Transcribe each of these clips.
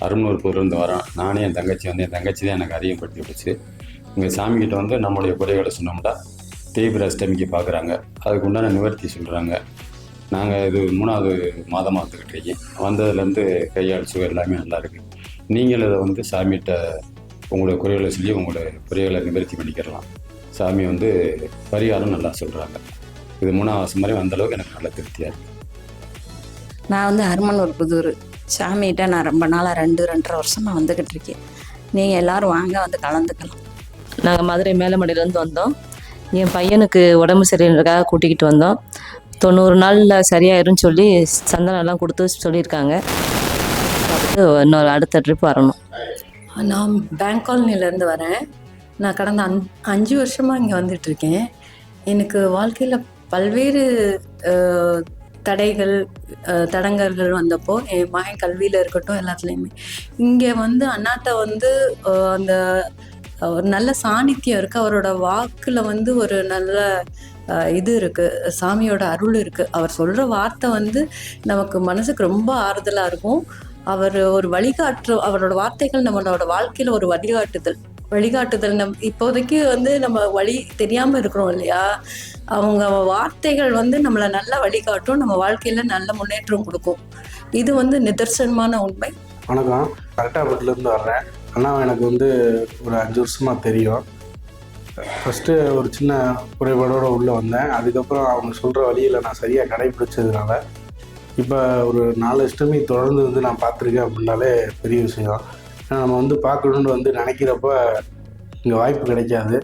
அருணூர்பூர்லேருந்து வரோம். நானே என் தங்கச்சி என் தங்கச்சி தான் எனக்கு அறிமுகப்படுத்தி விட்டுச்சு. இங்கே சாமிக்கிட்ட நம்மளுடைய குறைகளை சொன்னோம்னா தேய்பிர அஷ்டமிக்கு பார்க்குறாங்க, அதுக்கு உண்டான நிவர்த்தி சொல்கிறாங்க. நாங்கள் இது 3வது மாதமாக வந்துக்கிட்டு இருக்கேன். வந்ததுலேருந்து கையால் சுவை எல்லாமே நல்லாயிருக்கு. நீங்கள் இதை சாமிகிட்ட உங்களுடைய குறைகளை சொல்லி உங்களுடைய குறைகளை நிவர்த்தி பண்ணிக்கிறலாம். சாமி பரிகாரம் நல்லா சொல்கிறாங்க. இது 3வது வருஷம் மாதிரி வந்தளவுக்கு எனக்கு நல்ல திருப்தியாக இருக்குது. நான் அருமனூர் சாமிகிட்ட நான் ரொம்ப நாளாக 2-2.5 வருஷமாக வந்துக்கிட்டு இருக்கேன். நீங்கள் எல்லோரும் வாங்க கலந்துக்கலாம். நாங்கள் மதுரை மேலமடையிலேருந்து வந்தோம். என் பையனுக்கு உடம்பு சரியில்லைக்காக கூட்டிக்கிட்டு வந்தோம். 90 நாளில் சரியாயிருன்னு சொல்லி சந்தனம்லாம் கொடுத்து சொல்லியிருக்காங்க. அதுக்கு இன்னொரு அடுத்த ட்ரிப் வரணும். நான் பேங்க் காலனிலேருந்து வரேன். நான் கடந்த 5 வருஷமாக இங்கே வந்துட்டுருக்கேன். எனக்கு வாழ்க்கையில் பல்வேறு தடங்கல்கள் வந்தப்போ என் மகன் கல்வியில் இருக்கட்டும் எல்லாத்துலேயுமே இங்கே அண்ணாட்ட அந்த ஒரு நல்ல சாநித்தியம் இருக்குது. அவரோட வாக்கில் ஒரு நல்ல இது இருக்குது, சாமியோட அருள் இருக்குது. அவர் சொல்கிற வார்த்தை நமக்கு மனசுக்கு ரொம்ப ஆறுதலாக இருக்கும். அவர் ஒரு அவரோட வார்த்தைகள் நம்மளோட வாழ்க்கையில் ஒரு வழிகாட்டுதல் இப்போதைக்கு நம்ம வழி தெரியாமல் இருக்கிறோம் இல்லையா, அவங்க வார்த்தைகள் நம்மளை நல்லா வழிகாட்டும், நம்ம வாழ்க்கையில் நல்ல முன்னேற்றம் கொடுக்கும். இது நிதர்சனமான உண்மை. வணக்கம், கரெக்டாகப்பட்டிலேருந்து வர்றேன். அண்ணா எனக்கு ஒரு 5 வருஷமாக தெரியும். ஃபஸ்ட்டு ஒரு சின்ன குறைபாடோடு உள்ளே வந்தேன். அதுக்கப்புறம் அவங்க சொல்கிற வழியில் நான் சரியாக கடைப்பிடிச்சதுனால இப்போ ஒரு 4 அஷ்டமி தொடர்ந்து நான் பார்த்துருக்கேன் அப்படின்னாலே பெரிய விஷயம். ஏன்னா நம்ம பார்க்கணுன்னு நினைக்கிறப்ப இங்கே வாய்ப்பு கிடைக்காது.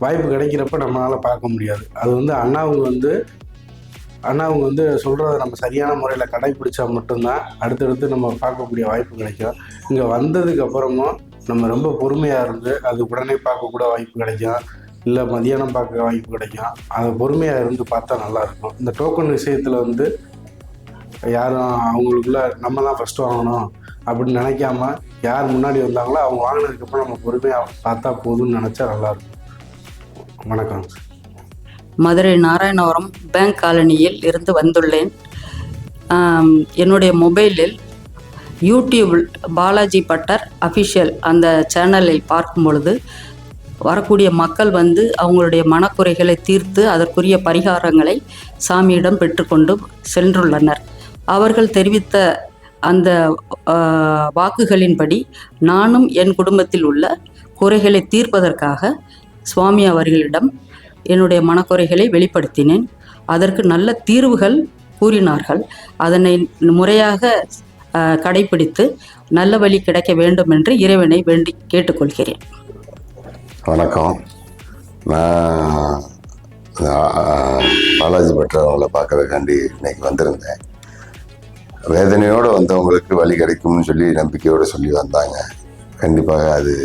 வாய்ப்பு கிடைக்கிறப்ப நம்மளால் பார்க்க முடியாது. அது அண்ணாவுங்க சொல்கிறத நம்ம சரியான முறையில் கடைப்பிடிச்சா மட்டும்தான் அடுத்தடுத்து நம்ம பார்க்கக்கூடிய வாய்ப்பு கிடைக்கும். இங்கே வந்ததுக்கப்புறமும் நம்ம ரொம்ப பொறுமையாக இருந்து அது உடனே பார்க்கக்கூட வாய்ப்பு கிடைக்கும், இல்லை மதியானம் பார்க்க வாய்ப்பு கிடைக்கும். அதை பொறுமையாக இருந்து பார்த்தா நல்லாயிருக்கும். இந்த டோக்கன் விஷயத்தில் யாரும் அவங்களுக்குள்ள நம்ம தான் ஃபஸ்ட்டு வாங்கணும் அப்படின்னு நினைக்காம யார் முன்னாடி வந்தாங்களோ அவங்க வாங்கினதுக்கப்புறம் நம்ம பொறுமையாக பார்த்தா போதும்னு நினச்சா நல்லாயிருக்கும். வணக்கம். மதுரை நாராயணபுரம் பேங்க் காலனியில் இருந்து வந்துள்ளேன். என்னுடைய மொபைலில் யூடியூப் பாலாஜி பட்டர் அஃபிஷியல் அந்த சேனலை பார்க்கும் பொழுது வரக்கூடிய மக்கள் அவங்களுடைய மனக்குறைகளை தீர்த்து அதற்குரிய பரிகாரங்களை சாமியிடம் பெற்றுக்கொண்டு சென்றுள்ளனர். அவர்கள் தெரிவித்த அந்த வாக்குகளின்படி நானும் என் குடும்பத்தில் உள்ள குறைகளை தீர்ப்பதற்காக சுவாமி அவர்களிடம் என்னுடைய மனக்குறைகளை வெளிப்படுத்தினேன். அதற்கு நல்ல தீர்வுகள் கூறினார்கள். அதனை முறையாக கடைப்பிடித்து நல்ல வழி கிடைக்க வேண்டும் என்று இறைவனை வேண்டி கேட்டுக்கொள்கிறேன். வணக்கம். நான் பாலாஜி பட்டர் அவங்கள பார்க்கறதுக்காண்டி இன்னைக்கு வந்திருந்தேன். வேதனையோடு வந்தவங்களுக்கு வழி கிடைக்கும்னு சொல்லி நம்பிக்கையோடு சொல்லி வந்தாங்க. கண்டிப்பாக அது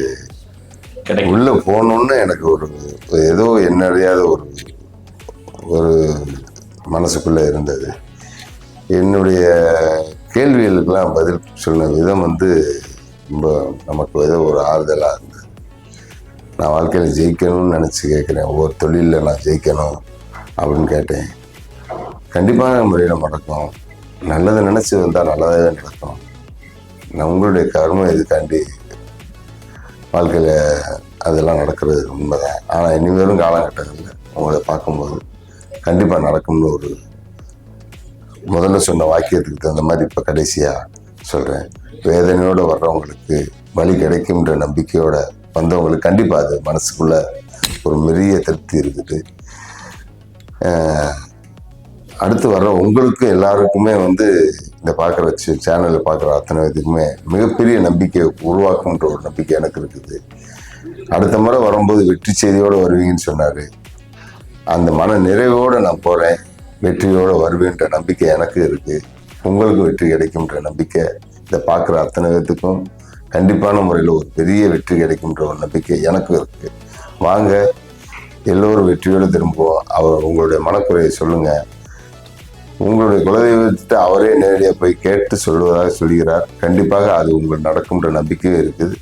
உள்ளே போகணுன்னு எனக்கு ஒரு ஏதோ என்னறியாத ஒரு மனசுக்குள்ளே இருந்தது. என்னுடைய கேள்விகளுக்கெல்லாம் பதில் சொன்ன விதம் ரொம்ப நமக்கு ஏதோ ஒரு ஆறுதலாக இருந்தது. நான் வாழ்க்கையில் ஜெயிக்கணும்னு நினச்சி கேட்குறேன். ஒவ்வொரு தொழிலில் நான் ஜெயிக்கணும் அப்படின்னு கேட்டேன். கண்டிப்பான முறையில் நடக்கும். நல்லதை நினச்சி வந்தால் நல்லதாக நடக்கும். உங்களுடைய கர்மம் இதுக்காண்டி வாழ்க்கையில் அதெல்லாம் நடக்கிறது உண்மைதான். ஆனால் இனிமேலும் காலகட்டங்களில் உங்களை பார்க்கும்போது கண்டிப்பாக நடக்கும்னு ஒரு முதல்ல சொன்ன வாக்கியத்துக்கு தகுந்த மாதிரி இப்போ கடைசியாக சொல்கிறேன். வேதனையோடு வர்றவங்களுக்கு வழி கிடைக்கும்ன்ற நம்பிக்கையோடு வந்தவங்களுக்கு கண்டிப்பாக அது மனசுக்குள்ளே ஒரு பெரிய திருப்தி இருக்குது. அடுத்து வர்ற உங்களுக்கு எல்லாருக்குமே இந்த பார்க்குற சேனலில் பார்க்குற அத்தனை பேருக்குமே மிகப்பெரிய நம்பிக்கை உருவாக்குன்ற ஒரு நம்பிக்கை எனக்கு இருக்குது. அடுத்த முறை வரும்போது வெற்றி செய்தியோடு வருவீங்கன்னு சொன்னார். அந்த மன நிறைவோடு நான் போகிறேன். வெற்றியோடு வருவேன்ற நம்பிக்கை எனக்கு இருக்குது. உங்களுக்கும் வெற்றி கிடைக்கும்ன்ற நம்பிக்கை இதை பார்க்குற அத்தனை பேர்த்துக்கும் கண்டிப்பான முறையில் ஒரு பெரிய வெற்றி கிடைக்கும்ன்ற ஒரு நம்பிக்கை எனக்கும் இருக்குது. வாங்க, எல்லோரும் வெற்றியோடு திரும்புவோம். உங்களுடைய மனக்குறையை சொல்லுங்கள். உங்களுடைய குலதெய்வத்தை அவரே நேரடியாக போய் கேட்டு சொல்வதாக சொல்கிறார். கண்டிப்பாக அது உங்களுக்கு நடக்கும்ன்ற நம்பிக்கையும் இருக்குது.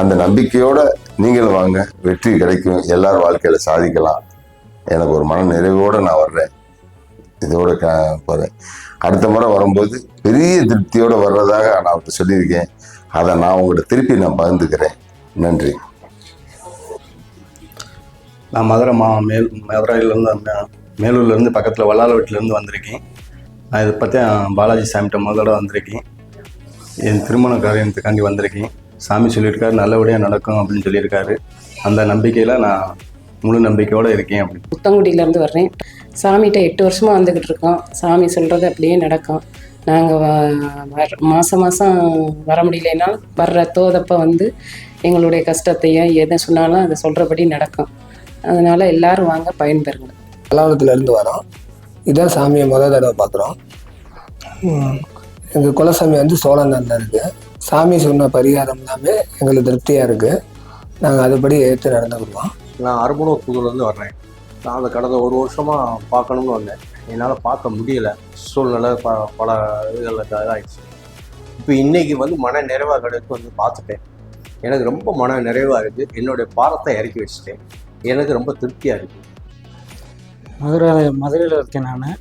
அந்த நம்பிக்கையோடு நீங்களும் வாங்க, வெற்றி கிடைக்கும். எல்லாரும் வாழ்க்கையில் சாதிக்கலாம். எனக்கு ஒரு மன நிறைவோடு நான் வர்றேன். இதோட போகிறேன். அடுத்த முறை வரும்போது பெரிய திருப்தியோடு வர்றதாக நான் அவர்கிட்ட சொல்லியிருக்கேன். அதை நான் உங்கள்கிட்ட திருப்பி நான் பகிர்ந்துக்கிறேன். நன்றி. நான் மதுரையிலேருந்து மேலூர்லேருந்து பக்கத்தில் வல்லாளவட்டிலேருந்து வந்திருக்கேன். நான் இதை பற்றி பாலாஜி சாமிகிட்ட முதல்ல வந்திருக்கேன். என் திருமண காரியத்துக்காண்டி வந்திருக்கேன். சாமி சொல்லியிருக்காரு நல்லபடியாக நடக்கும் அப்படின்னு சொல்லியிருக்காரு. அந்த நம்பிக்கையில் நான் முழு நம்பிக்கையோடு இருக்கேன். அப்படி புத்தங்குடியிலேருந்து வர்றேன். சாமிகிட்ட 8 வருஷமாக வந்துக்கிட்டு இருக்கோம். சாமி சொல்கிறது அப்படியே நடக்கும். நாங்கள் மாதம் வர முடியலைனாலும் வர்ற தோதப்போ வந்து எங்களுடைய கஷ்டத்தையும் எதை சொன்னாலும் அதை சொல்கிறபடி நடக்கும். அதனால் எல்லோரும் வாங்க பயன்பெறுங்க. பல்லாவரத்துலேருந்து வரோம். இதான் சாமியை முதல் தடவை பார்க்குறோம். எங்கள் குலசாமி வந்து சோழந்தனில் இருக்குது. சாமி சொன்ன பரிகாரம் எல்லாமே எங்களுக்கு திருப்தியாக இருக்குது. நாங்கள் அதுபடி ஏற்று நடந்துக்கிடுவோம். நான் அரும்பனூர் புதூர்லேருந்து வர்றேன். நான் அதை கடந்த 1 வருஷமாக பார்க்கணும்னு வந்தேன். என்னால் பார்க்க முடியலை. சூழ்நிலை பல இதுகளுக்கு இதாகிடுச்சு. இப்போ இன்றைக்கி வந்து மன நிறைவாக கிடைத்து வந்து பார்த்துட்டேன். எனக்கு ரொம்ப மன நிறைவாக இருக்குது. என்னுடைய பாரத்தை இறக்கி வச்சுட்டேன். எனக்கு ரொம்ப திருப்தியாக இருக்குது. மதுரையில் இருக்கேன். நான்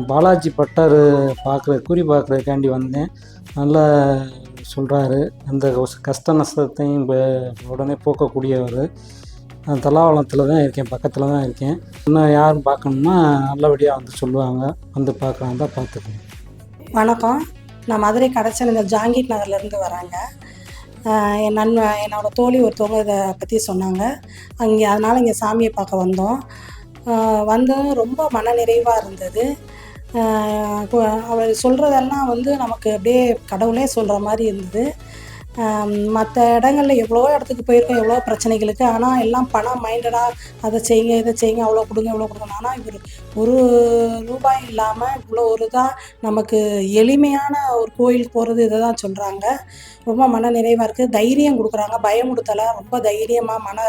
பாலாஜி பட்டர் குறி பார்க்குறதுக்காண்டி வந்தேன். நல்லா சொல்கிறாரு. அந்த கஷ்ட நஷ்டத்தையும் உடனே போக்கக்கூடியவர். தலாவளத்தில் தான் இருக்கேன், பக்கத்தில் தான் இருக்கேன். இன்னும் யாரும் பார்க்கணுன்னா நல்லபடியாக வந்து சொல்லுவாங்க. வந்து பார்க்கலாம் தான் பார்த்துக்கணும். வணக்கம். நான் மதுரை கடைச்சல் இந்த ஜாங்கீர் நகர்லேருந்து வராங்க. என்னோடய தோழி ஒருத்தவங்க இதை பற்றி சொன்னாங்க. அதனால் இங்கே சாமியை பார்க்க வந்தோம். ரொம்ப மன நிறைவாக இருந்தது. அவர் சொல்கிறதெல்லாம் வந்து நமக்கு அப்படியே கடவுளே சொல்கிற மாதிரி இருந்தது. மற்ற இடங்களில் எவ்வளோ இடத்துக்கு போயிருக்கோம், எவ்வளோ பிரச்சனைகளுக்கு. ஆனால் எல்லாம் பணம் மைண்டடாக அதை செய்யுங்க இதை செய்யுங்க, அவ்வளோ கொடுங்க இவ்வளோ கொடுங்க. ஆனால் இவர் ₹1 இல்லாமல் இவ்வளோ ஒரு இதாக நமக்கு எளிமையான ஒரு கோயில் போகிறது இதை தான் சொல்கிறாங்க. ரொம்ப மன நிறைவாக இருக்குது. தைரியம் கொடுக்குறாங்க, பயமுடுத்தலை. ரொம்ப தைரியமாக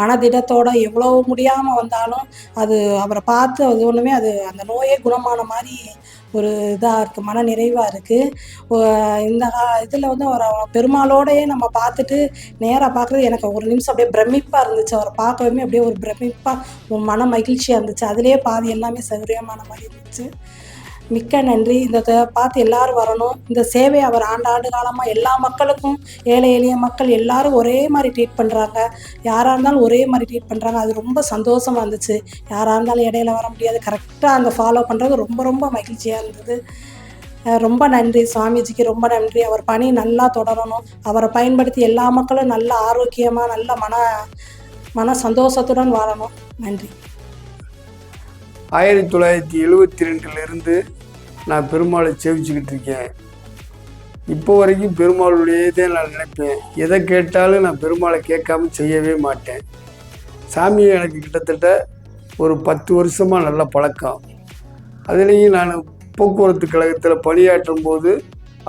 மனதிடத்தோடு எவ்வளோ முடியாமல் வந்தாலும் அது அவரை பார்த்து அது ஒன்றுமே அது அந்த நோயே குணமான மாதிரி ஒரு இதாக இருக்குது, மன நிறைவாக இருக்குது. இந்த இதில் வந்து அவரை பெருமாளோடையே நம்ம பார்த்துட்டு நேராக பார்க்குறது எனக்கு ஒரு நிமிஷம் அப்படியே பிரமிப்பாக இருந்துச்சு. அவரை பார்க்கவே அப்படியே ஒரு பிரமிப்பாக மன மகிழ்ச்சியாக இருந்துச்சு. அதிலே பாதி எல்லாமே சௌகரியமான மாதிரி இருந்துச்சு. மிக்க நன்றி. இந்த பார்த்து எல்லோரும் வரணும். இந்த சேவை அவர் ஆண்டு காலமாக எல்லா மக்களுக்கும், ஏழை எளிய மக்கள் எல்லோரும் ஒரே மாதிரி ட்ரீட் பண்ணுறாங்க. யாராக இருந்தாலும் ஒரே மாதிரி ட்ரீட் பண்ணுறாங்க. அது ரொம்ப சந்தோஷமாக இருந்துச்சு. யாராக இருந்தாலும் இடையில வர முடியாது, கரெக்டாக அந்த ஃபாலோ பண்ணுறது ரொம்ப மகிழ்ச்சியாக இருந்தது. ரொம்ப நன்றி சுவாமிஜிக்கு, ரொம்ப நன்றி. அவர் பணி நல்லா தொடரணும். அவரை பயன்படுத்தி எல்லா மக்களும் நல்ல ஆரோக்கியமாக நல்ல மன சந்தோஷத்துடன் வாழணும். நன்றி. 1972 நான் பெருமாளை சேவிச்சுக்கிட்டு இருக்கேன். இப்போ வரைக்கும் பெருமாளுடையதே நான் நினைப்பேன். எதை கேட்டாலும் நான் பெருமாளை கேட்காம செய்யவே மாட்டேன். சாமியை எனக்கு கிட்டத்தட்ட ஒரு 10 வருஷமாக நல்ல பழக்கம். அதுலேயும் நான் போக்குவரத்து கழகத்தில் பணியாற்றும் போது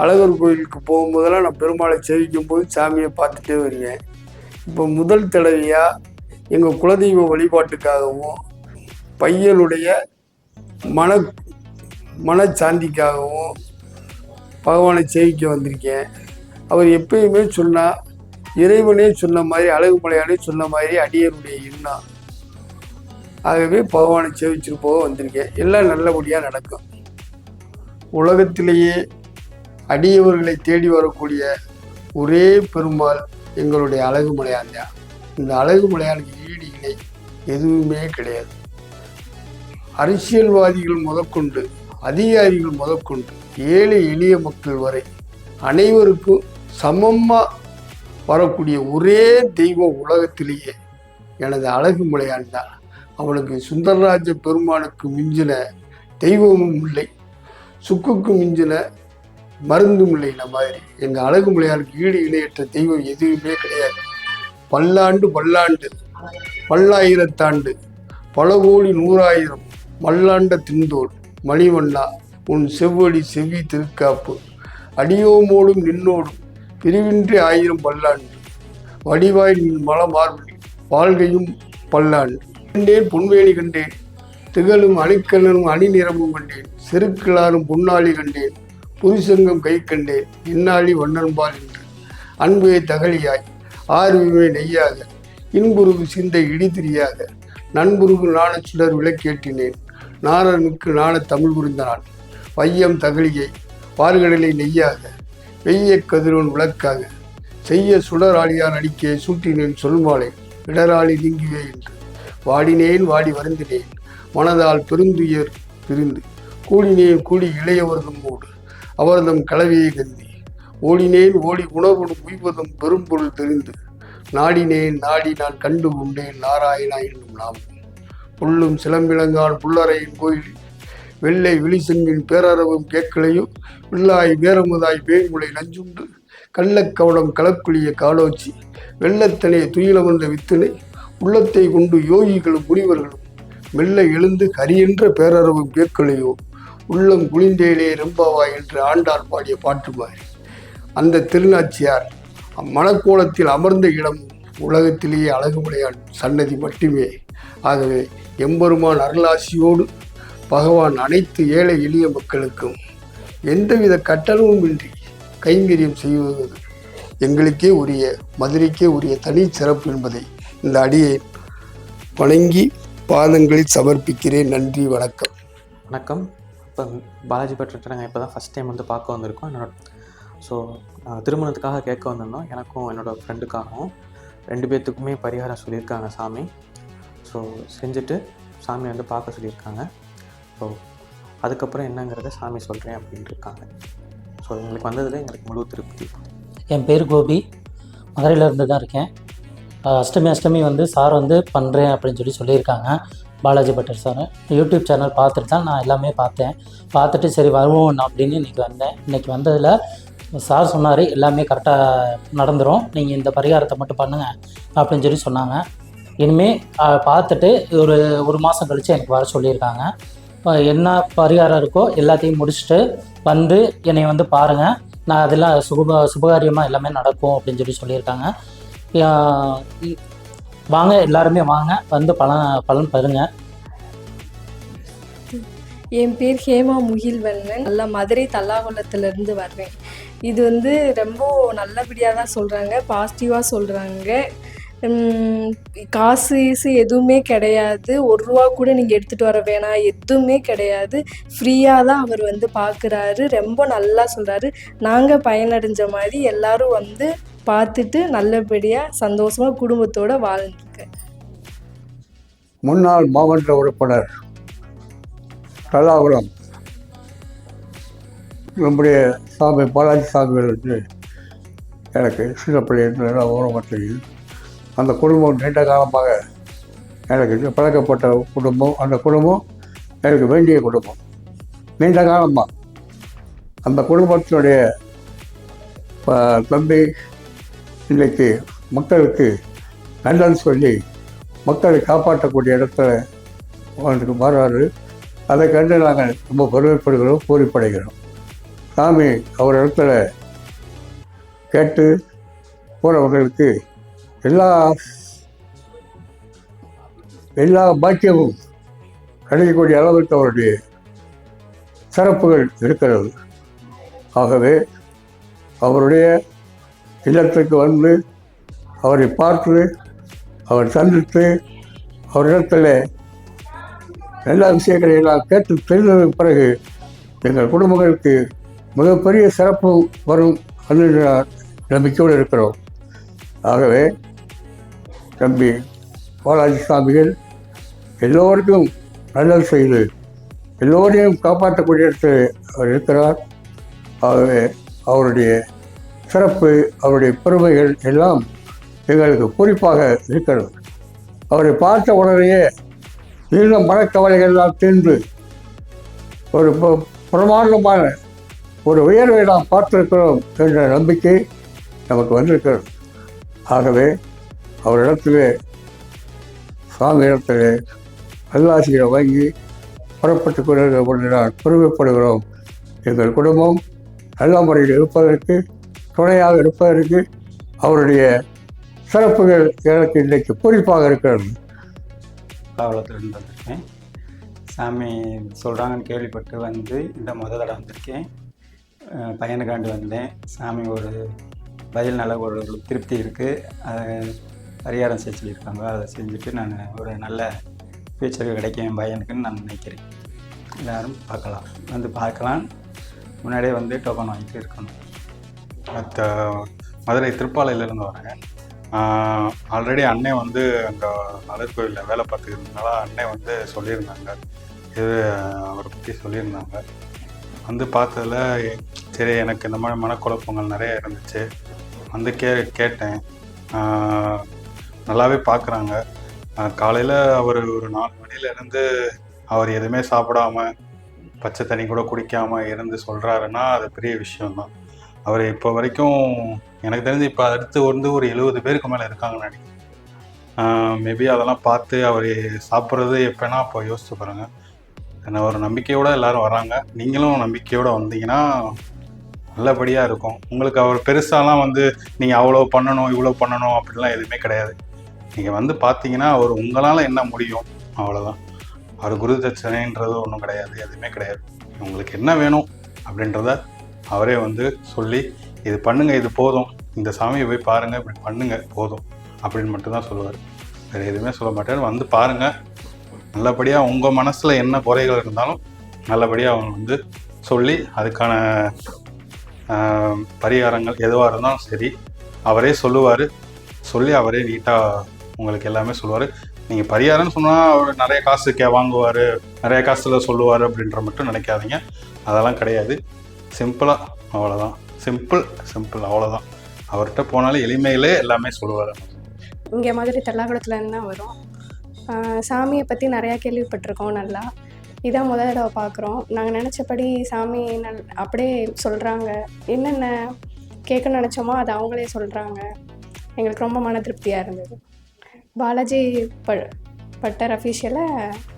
அழகர் கோயிலுக்கு போகும்போதெல்லாம் நான் பெருமாளை சேவிக்கும் போது சாமியை பார்த்துட்டே வருவேன். இப்போ முதல் தடவையாக எங்கள் குலதெய்வ வழிபாட்டுக்காகவும் பையனுடைய மனச்சாந்திக்காகவும் பகவானை சேவிக்க வந்திருக்கேன். அவர் எப்பயுமே சொன்னால், இறைவனே சொன்ன மாதிரி, அழகுமலையானே சொன்ன மாதிரி அடியனுடைய எண்ணம். ஆகவே பகவானை சேவிச்சுட்டு போக வந்திருக்கேன். எல்லாம் நல்லபடியாக நடக்கும். உலகத்திலேயே அடியவர்களை தேடி வரக்கூடிய ஒரே பெருமாள் எங்களுடைய அழகுமலையான் தான். இந்த அழகுமலையானுக்கு ஈடு இணை எதுவுமே கிடையாது. அரசியல்வாதிகள் முதற்கொண்டு, அதிகாரிகள் முதற்கொண்டு, ஏழை எளிய மக்கள் வரை அனைவருக்கும் சமமாக வரக்கூடிய ஒரே தெய்வம் உலகத்திலேயே எனது அழகுமலையான் தான். அவனுக்கு சுந்தரராஜ பெருமானுக்கு மிஞ்சின தெய்வமும் இல்லை, சுக்குக்கு மிஞ்சின மருந்தும் இல்லை. இந்த மாதிரி எங்கள் அழகுமலையானுக்கு ஈடு இணையற்ற தெய்வம் எதுவுமே கிடையாது. பல்லாண்டு பல்லாயிரத்தாண்டு பல கோடி 100,000 மல்லாண்ட தின்தோள் மணிவண்ணா உன் செவ்வடி செவ்வி திருக்காப்பு அடியோமோடும் நின்னோடும் பிரிவின்றி 1000 பல்லாண்டு வடிவாய் நின் மலமார்படி வாழ்கையும் பல்லாண்டு. கண்டேன் பொன்வேலி கண்டேன், திகழும் அணிக்கலனும் அணி நிறமும் கண்டேன், செருக்கிளாரும் பொன்னாளி கண்டேன், புதுசங்கம் கை கண்டேன், இந்நாளி வண்ணன்பால் என்று அன்பே தகலியாய் ஆர்வமே நெய்யாக இன்புருகு சிந்தை இடிதிரியாக நண்புருகு நாண சுடர் விளக்கேற்றினேன், நாரணனுக்கு நாண தமிழ் புரிந்தான் வையம் தகலியை பார்கடலை நெய்யாக வெய்ய கதிரோன் விளக்காக செய்ய சுடராளியான் அடிக்கே சூட்டினேன் சொல்மாலை இடராளி நீங்குவே என்று வாடினேன் வாடி வருந்தினேன் மனதால் பெருந்துயர் பிரிந்து கூடினேன் கூடி இளையவர்தம் ஓடு அவர்தம் கலவையை கந்தி ஓடினேன் ஓடி உணவுடும் உய்வதும் பெரும்பொருள் தெரிந்து நாடினேன் நாடி நான் கண்டு கொண்டேன் நாராயணா என்னும் நாம் புல்லும் சிலம்பிலங்கான் புல்லறையின் கோயில் வெள்ளை விழிசெங்கின் பேரறவும் கேட்கலையும் வில்லாய் வேரமுதாய் வேங்குலை நஞ்சுண்டு கள்ளக்கவடம் களக்குழிய காலோச்சி வெள்ளத்தனே துயிலமர்ந்த வித்தினை உள்ளத்தை கொண்டு யோகிகளும் முனிவர்களும் மெல்ல எழுந்து கரியென்ற பேரறவும் கேட்கலையோ உள்ளம் குளிந்தேலே ரெம்பாவாய் என்று ஆண்டார் பாடிய பாட்டு மாதிரி அந்த திருநாச்சியார் மணக்கோலத்தில் அமர்ந்த இடம் உலகத்திலேயே அழகுமுடையான் சன்னதி மட்டுமே. ஆகவே எம்பெருமான் அருளாசியோடு பகவான் அனைத்து ஏழை எளிய மக்களுக்கும் எந்தவித கட்டணமும் இன்றி கைங்கரியம் செய்வது எங்களுக்கே உரிய, மதுரைக்கே உரிய தனி சிறப்பு என்பதை இந்த அடியை வணங்கி பாதங்களில் சமர்ப்பிக்கிறேன். நன்றி, வணக்கம். வணக்கம். இப்போ பாலாஜி பட்டத்தை நாங்கள் இப்போ தான் ஃபஸ்ட் டைம் வந்து பார்க்க வந்திருக்கோம். ஸோ திருமணத்துக்காக கேட்க வந்திருந்தோம். எனக்கும் என்னோடய ஃப்ரெண்டுக்காகவும் 2 பேர்த்துக்குமே பரிகாரம் சொல்லியிருக்காங்க சாமி. ஸோ செஞ்சுட்டு சாமி வந்து பார்க்க சொல்லியிருக்காங்க. ஸோ அதுக்கப்புறம் என்னங்கிறத சாமி சொல்கிறேன் அப்படின்ட்டு இருக்காங்க. ஸோ எங்களுக்கு வந்ததில் எங்களுக்கு முழு திருப்தி. என் பேர் கோபி, மதுரையில் இருந்து தான் இருக்கேன். அஷ்டமி வந்து சார் வந்து பண்ணுறேன் அப்படின்னு சொல்லியிருக்காங்க. Balaji butter sir YouTube channel பார்த்துட்டு தான் நான் எல்லாமே பார்த்துட்டு சரி வருவோம் அப்படின்னு இன்றைக்கி வந்தேன். இன்றைக்கி வந்ததில் சார் சொன்னார் எல்லாமே கரெக்டாக நடந்துடும், நீங்கள் இந்த பரிகாரத்தை மட்டும் பண்ணுங்கள் அப்படின்னு சொன்னாங்க. இனிமேல் பார்த்துட்டு ஒரு மாதம் கழித்து எனக்கு வர சொல்லியிருக்காங்க. என்ன பரிகாரம் இருக்கோ எல்லாத்தையும் முடிச்சுட்டு வந்து என்னை வந்து பாருங்கள், நான் அதெல்லாம் சுபகாரியமாக எல்லாமே நடக்கும் அப்படின்னு சொல்லியிருக்காங்க. வாங்க, எல்லாருமே வாங்க, வந்து பலன் பெறுங்க. என் பேர் ஹேமா முகில்வண்ணன். நல்லா மதுரை தல்லாகுளத்துலேருந்து வர்றேன். இது வந்து ரொம்ப நல்லபடியாக தான் சொல்கிறாங்க, பாசிட்டிவாக சொல்கிறாங்க. காசு எதுவுமே கிடையாது, 1 ரூபா கூட நீங்கள் எடுத்துகிட்டு வர வேணாம், எதுவுமே கிடையாது. ஃப்ரீயாக தான் அவர் வந்து பார்க்குறாரு. ரொம்ப நல்லா சொல்கிறாரு. நாங்கள் பயனடைஞ்ச மாதிரி எல்லோரும் வந்து பார்த்துட்டு நல்லபடியாக சந்தோஷமாக குடும்பத்தோடு வாழ்ந்துருக்கேன். முன்னாள் மாவட்ட உறுப்பினர் தல்லாகுளம் நம்முடைய சாமி பாலாஜி சாமிகள் வந்து எனக்கு சின்ன பிள்ளைங்க ஓரமத்தையில் அந்த குடும்பம் நீண்ட காலமாக எனக்கு பழக்கப்பட்ட குடும்பம். அந்த குடும்பம் எனக்கு வேண்டிய குடும்பம். நீண்ட காலமாக அந்த குடும்பத்தினுடைய தம்பி இன்றைக்கு மக்களுக்கு நல்லது சொல்லி மக்களை காப்பாற்றக்கூடிய இடத்துல அவனுக்கு மாறாரு. அதை கண்டு நாங்கள் ரொம்ப பெருமைப்படுகிறோம், பூரிப்படைகிறோம். சாமி அவர் இடத்துல கேட்டு போகிறவர்களுக்கு எல்லா பாக்கியமும் கிடைக்கக்கூடிய அளவுக்கு அவருடைய சிறப்புகள் இருக்கிறது. ஆகவே அவருடைய இல்லத்துக்கு வந்து அவரை பார்த்து அவர் சந்தித்து அவரிடத்தில் எல்லா விஷயங்களையும் எல்லாம் கேட்டு தெரிந்ததற்கு பிறகு எங்கள் குடும்பங்களுக்கு மிகப்பெரிய சிறப்பு வரும் என்று நம்பிக்கையோடு இருக்கிறோம். ஆகவே தம்பி பாலாஜி சாமிகள் எல்லோருக்கும் நல்லது செய்து எல்லோரையும் காப்பாற்றக்கூடிய இடத்தில் அவர் இருக்கிறார். ஆகவே அவருடைய சிறப்பு, அவருடைய பெருமைகள் எல்லாம் எங்களுக்கு குறிப்பாக இருக்கிறது. அவரை பார்த்த உடனேயே இன்னும் மனக்கவலைகள் எல்லாம் தீர்ந்து ஒரு பிரமாண்டமான ஒரு உயர்வை நாம் பார்த்திருக்கிறோம் என்ற நம்பிக்கை நமக்கு வந்திருக்கிறது. ஆகவே அவரிடத்திலே சாமி இடத்திலே நல்லாசியை வாங்கி புறப்பட்டு கொண்டு நான் பெருமைப்படுகிறோம். எங்கள் குடும்பம் நல்ல முறையில் இருப்பதற்கு, துணையாக இருப்பதற்கு அவருடைய சிறப்புகள் எனக்கு இன்றைக்கு குறிப்பாக இருக்கிறது. காவலத்திலிருந்து வந்திருக்கேன். சாமி சொல்கிறாங்கன்னு கேள்விப்பட்டு வந்து இந்த தடவை வந்திருக்கேன். பையனுக்காண்டி வந்தேன். சாமி ஒரு பதில் நல்ல ஒரு திருப்தி இருக்குது. அதை பரிகாரம் செய்ய சொல்லியிருக்காங்க. அதை செஞ்சுட்டு நான் ஒரு நல்ல ஃபியூச்சருக்கு கிடைக்கும் என் பையனுக்குன்னு நான் நினைக்கிறேன். எல்லோரும் பார்க்கலாம், வந்து பார்க்கலாம். முன்னாடியே வந்து டோக்கன் வாங்கிட்டு இருக்கணும். மதுரை திருப்பாலையிலேருந்து வரேன். ஆல்ரெடி அண்ணே வந்து அங்கே மலர் கோயிலில் வேலை பார்த்துக்கிறதுனால அண்ணே வந்து சொல்லியிருந்தாங்க, இது அவரை பற்றி சொல்லியிருந்தாங்க. வந்து பார்த்ததில் சரி எனக்கு இந்த மாதிரி மனக்குழப்பங்கள் நிறைய இருந்துச்சு. வந்து கேட்டேன். நல்லாவே பார்க்குறாங்க. காலையில் அவர் ஒரு 4 மணிலேருந்து அவர் எதுவுமே சாப்பிடாம பச்சை தண்ணி கூட குடிக்காமல் இருந்து சொல்கிறாருன்னா அது பெரிய விஷயம்தான். அவர் இப்போ வரைக்கும் எனக்கு தெரிஞ்சு இப்போ அடுத்து வந்து ஒரு 70 பேருக்கு மேலே இருக்காங்கன்னு நினைக்கிறேன். மேபி அதெல்லாம் பார்த்து அவர் சாப்பிட்றது எப்போனா அப்போ யோசிச்சு பாருங்கள். என்ன ஒரு நம்பிக்கையோடு எல்லோரும் வராங்க. நீங்களும் நம்பிக்கையோடு வந்தீங்கன்னா நல்லபடியாக இருக்கும். உங்களுக்கு அவர் பெருசாலாம் வந்து நீங்கள் அவ்வளோ பண்ணணும் இவ்வளோ பண்ணணும் அப்படிலாம் எதுவுமே கிடையாது. நீங்கள் வந்து பார்த்தீங்கன்னா அவர் உங்களால் என்ன முடியும் அவ்வளோதான். அவர் குரு தட்சணைன்றது ஒன்றும் கிடையாது, எதுவுமே கிடையாது. உங்களுக்கு என்ன வேணும் அப்படின்றத அவரே வந்து சொல்லி இது பண்ணுங்கள், இது போதும், இந்த சாமியை போய் பாருங்கள், இப்படி பண்ணுங்கள் போதும் அப்படின்னு மட்டும்தான் சொல்லுவார். வேறு எதுவுமே சொல்ல மாட்டார். வந்து பாருங்கள், நல்லபடியாக உங்கள் மனசில் என்ன குறைகள் இருந்தாலும் நல்லபடியாக அவங்க வந்து சொல்லி அதுக்கான பரிகாரங்கள் எதுவாக இருந்தாலும் சரி அவரே சொல்லுவார். சொல்லி அவரே நீட்டாக உங்களுக்கு எல்லாமே சொல்லுவார். நீங்கள் பரிகாரம்னு சொன்னால் அவர் நிறைய காசு வாங்குவார், நிறைய காசில் சொல்லுவார் அப்படின்ற மட்டும் நினைக்காதீங்க. அதெல்லாம் கிடையாது. சிம்பிளாக அவ்வளோதான். சிம்பிள் அவ்வளோதான். அவர்கிட்ட போனாலே எளிமையிலே எல்லாமே சொல்லுவார். இங்கே மதுரை தல்லாகுளத்துலேருந்து தான் வரும். சாமியை பற்றி நிறையா கேள்விப்பட்டிருக்கோம். நல்லா இதான் முதல் தடவை பார்க்குறோம். நாங்கள் நினச்சபடி சாமி அப்படியே சொல்கிறாங்க. என்னென்ன கேட்க நினச்சோமோ அதை அவங்களே சொல்கிறாங்க. எங்களுக்கு ரொம்ப மன திருப்தியாக இருந்தது. பாலாஜி பட்டர் அஃபீஷியலை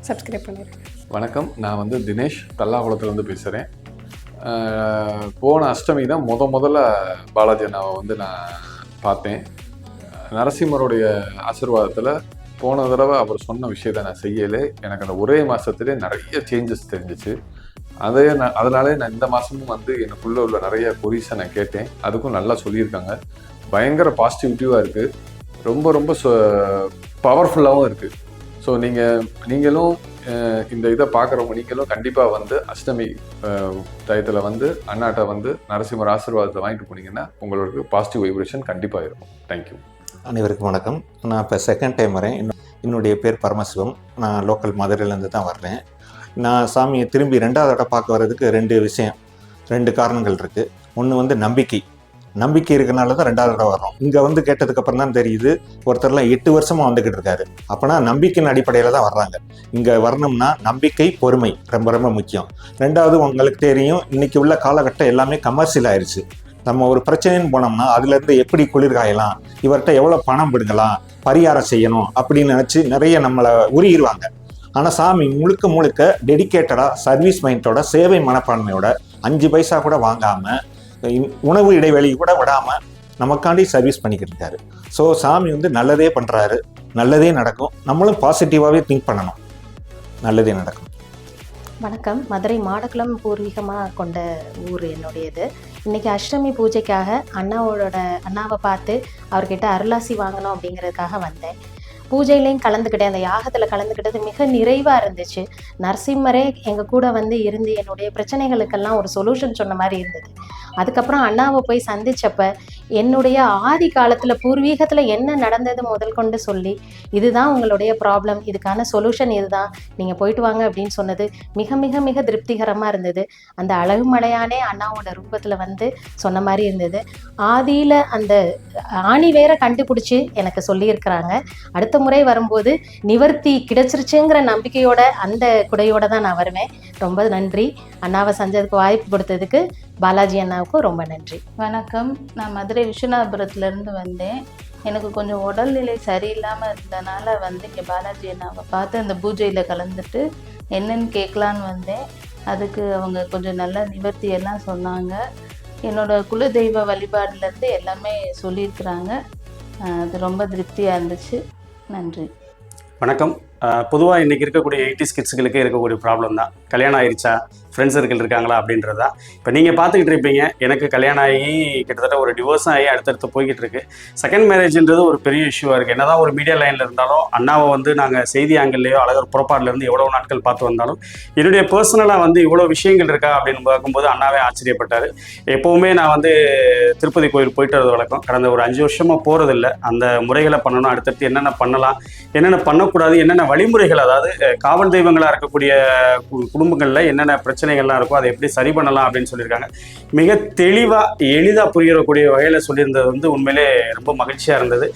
சப்ஸ்கிரைப் பண்ணியிருக்கேன். வணக்கம், நான் வந்து தினேஷ் தல்லாகுளத்துலேருந்து பேசுகிறேன். போன அஷ்டமி தான் முதல்ல பாலாஜி அண்ணாவை வந்து நான் பார்த்தேன். நரசிம்மருடைய ஆசீர்வாதத்தில் போன தடவை அவர் சொன்ன விஷயத்தை நான் செய்யலை. எனக்கு அந்த ஒரே மாதத்துலேயே நிறைய சேஞ்சஸ் தெரிஞ்சிச்சு. அதனாலே நான் இந்த மாதமும் வந்து எனக்குள்ளே உள்ள நிறைய கொரிஸை நான் கேட்டேன். அதுக்கும் நல்லா சொல்லியிருக்காங்க. பயங்கர பாசிட்டிவிட்டிவாக இருக்குது. ரொம்ப பவர்ஃபுல்லாகவும் இருக்குது. ஸோ நீங்களும் இந்த இதை பார்க்குறவங்க நீங்களும் கண்டிப்பாக வந்து அஷ்டமி டயத்தில் வந்து அண்ணாட்ட வந்து நரசிம்மர் ஆசீர்வாதத்தை வாங்கிட்டு போனீங்கன்னா உங்களுக்கு பாசிட்டிவ் வைப்ரேஷன் கண்டிப்பாக இருக்கும். தேங்க்யூ. அனைவருக்கும் வணக்கம். நான் இப்போ செகண்ட் டைம் வரேன். என்னுடைய பேர் பரமசிவம். நான் லோக்கல் மதுரையிலேருந்து தான் வர்றேன். நான் சாமியை திரும்பி 2வது தடவை பார்க்க வர்றதுக்கு 2 காரணங்கள் இருக்குது. ஒன்று வந்து நம்பிக்கை இருக்கனால தான் 2வது தடவை வர்றோம். இங்கே வந்து கேட்டதுக்கப்புறம் தான் தெரியுது ஒருத்தர்லாம் 8 வருஷமாக வந்துக்கிட்டு இருக்காரு. அப்போனா நம்பிக்கையின் அடிப்படையில் தான் வர்றாங்க. இங்கே வரணும்னா நம்பிக்கை, பொறுமை ரொம்ப முக்கியம். 2வது உங்களுக்கு தெரியும், இன்றைக்கி உள்ள காலகட்டம் எல்லாமே கமர்ஷியல் ஆயிடுச்சு. நம்ம ஒரு பிரச்சனைன்னு போனோம்னா அதுலேருந்து எப்படி குளிர்காயலாம், இவர்கிட்ட எவ்வளோ பணம் பிடுங்கலாம், பரிகாரம் செய்யணும் அப்படின்னு நினச்சி நிறைய நம்மளை உருகிடுவாங்க. ஆனால் சாமி முழுக்க டெடிக்கேட்டடாக சர்வீஸ் மைண்டோட சேவை மனப்பான்மையோட 5 பைசா கூட வாங்காமல் உணவு இடைவெளி கூட விடாமல் நமக்காண்டி சர்வீஸ் பண்ணிக்கிட்டு இருக்காரு. ஸோ சாமி வந்து நல்லதே பண்ணுறாரு, நல்லதே நடக்கும். நம்மளும் பாசிட்டிவாகவே திங்க் பண்ணணும், நல்லதே நடக்கும். வணக்கம். மதுரை மாடக்குளம் பூர்வீகமாக கொண்ட ஊர் என்னுடையது. இன்றைக்கி அஷ்டமி பூஜைக்காக அண்ணாவை பார்த்து அவர்கிட்ட அருளாசி வாங்கணும் அப்படிங்கிறதுக்காக வந்தேன். பூஜையிலையும் கலந்துக்கிட்டேன். அந்த யாகத்தில் கலந்துக்கிட்டது மிக நிறைவாக இருந்துச்சு. நரசிம்மரே எங்கள் கூட வந்து இருந்து என்னுடைய பிரச்சனைகளுக்கெல்லாம் ஒரு சொல்யூஷன் சொன்ன மாதிரி இருந்தது. அதுக்கப்புறம் அண்ணாவை போய் சந்தித்தப்ப என்னுடைய ஆதி காலத்தில் பூர்வீகத்தில் என்ன நடந்தது முதல் கொண்டு சொல்லி இதுதான் உங்களுடைய ப்ராப்ளம், இதுக்கான சொல்யூஷன் இதுதான், நீங்கள் போயிட்டு வாங்க அப்படின்னு சொன்னது மிக மிக மிக திருப்திகரமாக இருந்தது. அந்த அழகுமலையானே அண்ணாவோட ரூபத்தில் வந்து சொன்ன மாதிரி இருந்தது. ஆதியில் அந்த ஆணி வேற கண்டுபிடிச்சி எனக்கு சொல்லியிருக்கிறாங்க. அடுத்த முறை வரும்போது நிவர்த்தி கிடைச்சிருச்சுங்கிற நம்பிக்கையோட அந்த குடையோட தான் நான் வருவேன். ரொம்ப நன்றி. அண்ணாவை சஞ்சதுக்கு வாய்ப்பு கொடுத்ததுக்கு பாலாஜி அண்ணாவுக்கும் ரொம்ப நன்றி. வணக்கம். நான் மதுரை விஸ்வநாதபுரத்துலேருந்து வந்தேன். எனக்கு கொஞ்சம் உடல்நிலை சரியில்லாமல் இருந்தனால வந்து இங்கே பாலாஜி அண்ணாவை பார்த்து அந்த பூஜையில் கலந்துட்டு என்னென்னு கேட்கலான்னு வந்தேன். அதுக்கு அவங்க கொஞ்சம் நல்ல நிவர்த்தி எல்லாம் சொன்னாங்க. என்னோடய குலதெய்வ வழிபாடுலேருந்து எல்லாமே சொல்லியிருக்கிறாங்க. அது ரொம்ப திருப்தியாக இருந்துச்சு. நன்றி. வணக்கம். பொதுவாக இன்றைக்கி இருக்கக்கூடிய 80s கிட்ஸுகளுக்கே இருக்கக்கூடிய ப்ராப்ளம் தான். கல்யாணம் ஆயிடுச்சா, ஃப்ரெண்ட்ஸ் சர்க்கிள் இருக்காங்களா அப்படின்றதா. இப்போ நீங்கள் பார்த்துக்கிட்டு இருப்பீங்க, எனக்கு கல்யாணம் ஆகி கிட்டத்தட்ட ஒரு டிவோர்ஸும் ஆகி அடுத்தடுத்து போய்கிட்டு இருக்கு. செகண்ட் மேரேஜ்ன்றது ஒரு பெரிய இஷ்யூவாக இருக்குது. என்னதான் ஒரு மீடியா லைனில் இருந்தாலும் அண்ணாவை வந்து நாங்கள் செய்தி ஆங்கிள்லேயோ அழகர் புறப்பாடுலேருந்து எவ்வளோ நாட்கள் பார்த்து வந்தாலும் என்னுடைய பர்சனலாக வந்து இவ்வளோ விஷயங்கள் இருக்கா அப்படின்னு பார்க்கும்போது அண்ணாவே ஆச்சரியப்பட்டார். எப்போவுமே நான் வந்து திருப்பதி கோயில் போயிட்டு வரது வழக்கம். கடந்த ஒரு 5 வருஷமாக போகிறதில்ல. அந்த முறைகளை பண்ணணும், அடுத்தடுத்து என்னென்ன பண்ணலாம், என்னென்ன பண்ணக்கூடாது, என்னென்ன வழிமுறைகள், அதாவது காவல் தெய்வங்களாக இருக்கக்கூடிய குடும்பங்களில் என்னென்ன பிரச்சனைகள்லாம் இருக்கோ அதை எப்படி சரி பண்ணலாம் அப்படின்னு சொல்லியிருக்காங்க. மிக தெளிவாக எளிதாக புரியக்கூடிய வகையில் சொல்லியிருந்தது வந்து உண்மையிலே ரொம்ப மகிழ்ச்சியாக இருந்தது.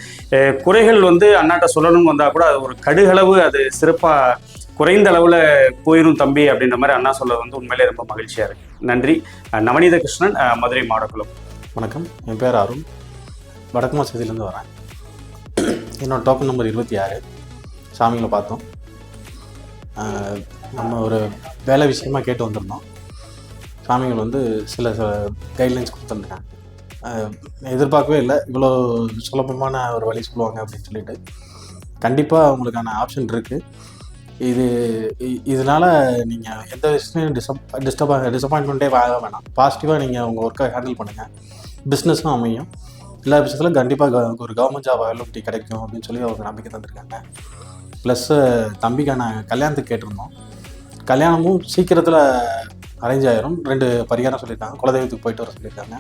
குறைகள் வந்து அண்ணாட்ட சொல்லணும்னு வந்தால் கூட அது ஒரு கடுகளவு அது சிறப்பாக குறைந்த அளவில் போயிடும் தம்பி அப்படின்ற மாதிரி அண்ணா சொல்றது வந்து உண்மையிலே ரொம்ப மகிழ்ச்சியாக இருக்குது. நன்றி. நவநீத கிருஷ்ணன், மதுரை மாடக்குளம். வணக்கம், என் பேர் அருண், வடக்கு மாசத்துலேருந்து வரேன். என்னோட டோக்கன் நம்பர் 26. சாமிகளை பார்த்தோம். நம்ம ஒரு வேலை விஷயமா கேட்டு வந்திருந்தோம். சாமிகள் வந்து சில கைட்லைன்ஸ் கொடுத்துருந்துருக்காங்க. எதிர்பார்க்கவே இல்லை இவ்வளோ சுலபமான ஒரு வழி சொல்லுவாங்க அப்படின்னு சொல்லிட்டு. கண்டிப்பாக உங்களுக்கான ஆப்ஷன் இருக்குது. இதனால் நீங்கள் எந்த விஷயத்தையும் டிசப்பாயின்மெண்ட்டே ஆக வேணாம். பாசிட்டிவாக நீங்கள் உங்கள் ஒர்க்கை ஹேண்டில் பண்ணுங்கள். பிஸ்னஸும் அமையும். எல்லா விஷயத்துலையும் கண்டிப்பாக ஒரு கவர்மெண்ட் ஜாப் அவைலபிலிட்டி கிடைக்கும் அப்படின்னு சொல்லி அவங்க நம்பிக்கை தந்திருக்காங்க. ப்ளஸ்ஸு தம்பிக்கான கல்யாணத்துக்கு கேட்டிருந்தோம். கல்யாணமும் சீக்கிரத்தில் அரேஞ்ச் ஆயிரும். 2 பரிகாரம் சொல்லியிருக்காங்க. குலதெய்வத்துக்கு போயிட்டு வர சொல்லியிருக்காங்க.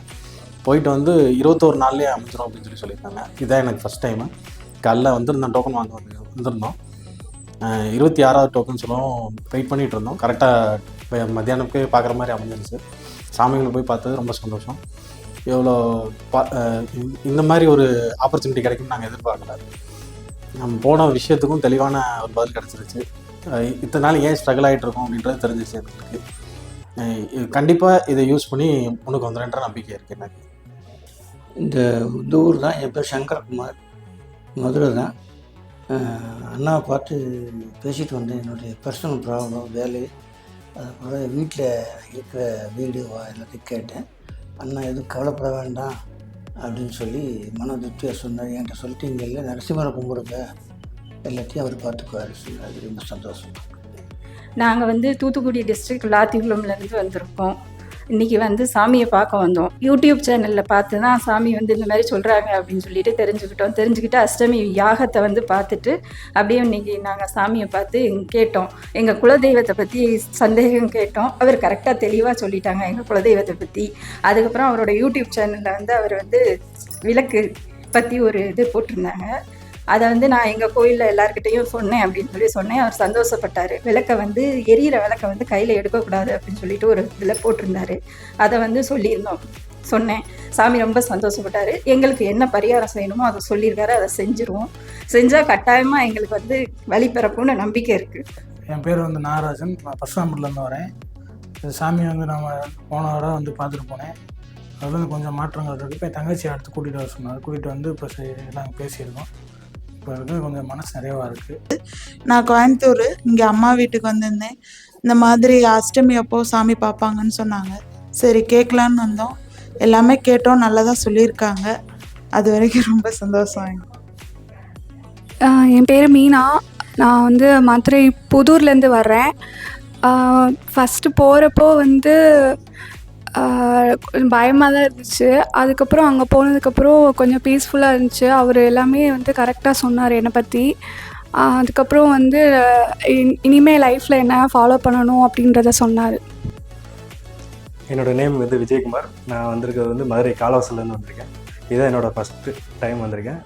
போயிட்டு வந்து 21 நாள்லேயே அமைஞ்சிடும் அப்படின்னு சொல்லியிருக்காங்க. இதுதான் எனக்கு ஃபஸ்ட் டைமு. காலைல வந்திருந்தோம், டோக்கன் வாங்க வந்திருந்தோம். 26வது டோக்கன் சொல்லவும் வெயிட் பண்ணிகிட்டு இருந்தோம். கரெக்டாக மத்தியானத்துக்கு பார்க்குற மாதிரி அமைஞ்சிருச்சு. சாமிகளை போய் பார்த்தது ரொம்ப சந்தோஷம். எவ்வளோ இந்த மாதிரி ஒரு ஆப்பர்ச்சுனிட்டி கிடைக்கும்னு நாங்கள் எதிர்பார்க்கல. நம்ம போன விஷயத்துக்கும் தெளிவான ஒரு பதில் கிடச்சிருச்சு. இத்தனை நாள் ஏன் ஸ்ட்ரகிள் ஆகிட்டு இருக்கோம் அப்படின்றது தெரிஞ்சிச்சு எங்களுக்கு. கண்டிப்பாக இதை யூஸ் பண்ணி உனக்கு வந்துடுன்ற நம்பிக்கை இருக்குது எனக்கு. இந்த ஊர் தான். என் பேர் சங்கரகுமார், மதுரை தான். அண்ணாவை பார்த்து பேசிட்டு வந்தேன். என்னுடைய பர்சனல் ப்ராப்ளம், வேலை, அதுபோல் வீட்டில் இருக்கிற வீடு எல்லாத்தையும் கேட்டேன். அண்ணா எதுவும் கவலைப்பட வேண்டாம் அப்படின்னு சொல்லி மன திருப்தியாக சொன்னார். என்கிட்ட சொல்லிட்டு இங்கே இல்லை, நரசிம்மரை கும்பிடுங்க, எல்லாத்தையும் அவர் பார்த்துக்குவார் சொன்னார். ரொம்ப சந்தோஷம். நாங்கள் வந்து தூத்துக்குடி டிஸ்ட்ரிக்ட் விளாத்திக்குளம்லேருந்து வந்திருக்கோம். இன்றைக்கி வந்து சாமியை பார்க்க வந்தோம். யூடியூப் சேனலில் பார்த்து தான் சாமி வந்து இந்த மாதிரி சொல்கிறாங்க அப்படின்னு சொல்லிட்டு தெரிஞ்சுக்கிட்டு அஷ்டமி யாகத்தை வந்து பார்த்துட்டு அப்படியே இன்றைக்கி நாங்கள் சாமியை பார்த்து கேட்டோம். எங்கள் குலதெய்வத்தை பற்றி சந்தேகம் கேட்டோம். அவர் கரெக்டாக தெளிவாக சொல்லிட்டாங்க எங்கள் குலதெய்வத்தை பற்றி. அதுக்கப்புறம் அவரோட யூடியூப் சேனலில் வந்து அவர் வந்து விளக்கு பற்றி ஒரு இது போட்டிருந்தாங்க. அதை வந்து நான் எங்கள் கோயிலில் எல்லாருக்கிட்டையும் சொன்னேன் அப்படின்னு சொல்லி சொன்னேன். அவர் சந்தோஷப்பட்டார். விளக்கை வந்து எரியிற விளக்கை வந்து கையில் எடுக்கக்கூடாது அப்படின்னு சொல்லிட்டு ஒரு இதில் போட்டிருந்தாரு. அதை வந்து சொன்னேன். சாமி ரொம்ப சந்தோஷப்பட்டார். எங்களுக்கு என்ன பரிகாரம் செய்யணுமோ அதை சொல்லியிருக்காரு. அதை செஞ்சுருவோம். செஞ்சால் கட்டாயமாக எங்களுக்கு வந்து வழி பிறப்புன்னு நம்பிக்கை இருக்குது. என் பேர் வந்து நாகராஜன். நான் பர்சாம்பூர்லேருந்து வரேன். சாமி வந்து நம்ம போன வாரம் வந்து பார்த்துட்டு போனேன். அதில் வந்து கொஞ்சம் மாற்றங்கள் இருக்குது. இப்போ தங்கச்சி அடுத்து கூட்டிகிட்டு வர சொன்னார். கூட்டிகிட்டு வந்து இப்போ நாங்கள் பேசியிருக்கோம். இப்போ இருக்குது கொஞ்சம் மனசு நிறைவாக இருக்குது. நான் கோயம்புத்தூர், இங்கே அம்மா வீட்டுக்கு வந்திருந்தேன். இந்த மாதிரி அஷ்டமி அப்போ சாமி பார்ப்பாங்கன்னு சொன்னாங்க. சரி கேட்கலான்னு வந்தோம். எல்லாமே கேட்டோம், நல்லதாக சொல்லியிருக்காங்க. அது வரைக்கும் ரொம்ப சந்தோஷம். என் பேர் மீனா. நான் வந்து மதுரை புதூர்லேருந்து வர்றேன். ஃபஸ்ட்டு போகிறப்போ வந்து கொஞ்சம் பயமாக தான் இருந்துச்சு. அதுக்கப்புறம் அங்கே போனதுக்கப்புறம் கொஞ்சம் பீஸ்ஃபுல்லாக இருந்துச்சு. அவர் எல்லாமே வந்து கரெக்டாக சொன்னார் என்னை பற்றி. அதுக்கப்புறம் வந்து இனிமேல் லைஃப்பில் என்ன ஃபாலோ பண்ணணும் அப்படின்றத சொன்னார். என்னோடய நேம் வந்து விஜயகுமார். நான் வந்திருக்கிறது வந்து மதுரை காலவாசல்லேருந்து வந்திருக்கேன். இதுதான் என்னோடய ஃபஸ்ட்டு டைம் வந்திருக்கேன்.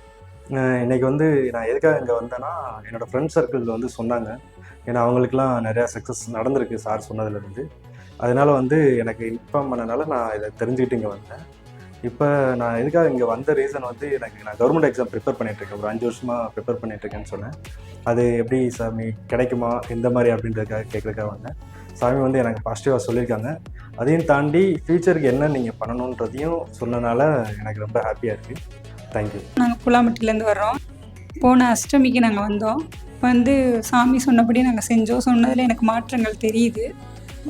இன்றைக்கி வந்து நான் எதுக்காக இங்கே வந்தேன்னா, என்னோடய ஃப்ரெண்ட் சர்க்கிளில் வந்து சொன்னாங்க. ஏன்னா அவங்களுக்குலாம் நிறையா சக்ஸஸ் நடந்திருக்கு சார் சொன்னதுலேருந்து. அதனால் வந்து எனக்கு இன்ஃபார்ம் பண்ணனால நான் இதை தெரிஞ்சுக்கிட்டு இங்கே வந்தேன். இப்போ நான் எதுக்காக இங்கே வந்த ரீசன் வந்து நான் கவர்மெண்ட் எக்ஸாம் ப்ரிப்பேர் பண்ணிகிட்ருக்கேன். ஒரு 5 வருஷமாக ப்ரிப்பேர் பண்ணிகிட்ருக்கேன்னு சொன்னேன். அது எப்படி சாமி கிடைக்குமா எந்த மாதிரி அப்படின்றதுக்காக கேட்குறதுக்காக வந்தேன். சாமி வந்து எனக்கு பாசிட்டிவாக சொல்லியிருக்காங்க. அதையும் தாண்டி ஃப்யூச்சருக்கு என்ன நீங்கள் பண்ணணுன்றதையும் சொன்னனால எனக்கு ரொம்ப ஹாப்பியாக இருக்குது. தேங்க்யூ. நாங்கள் புலாமட்டிலேருந்து வர்றோம். போன அஷ்டமிக்கு நாங்கள் வந்தோம். வந்து சாமி சொன்னபடி நாங்கள் செஞ்சோம். சொன்னதில் எனக்கு மாற்றங்கள் தெரியுது.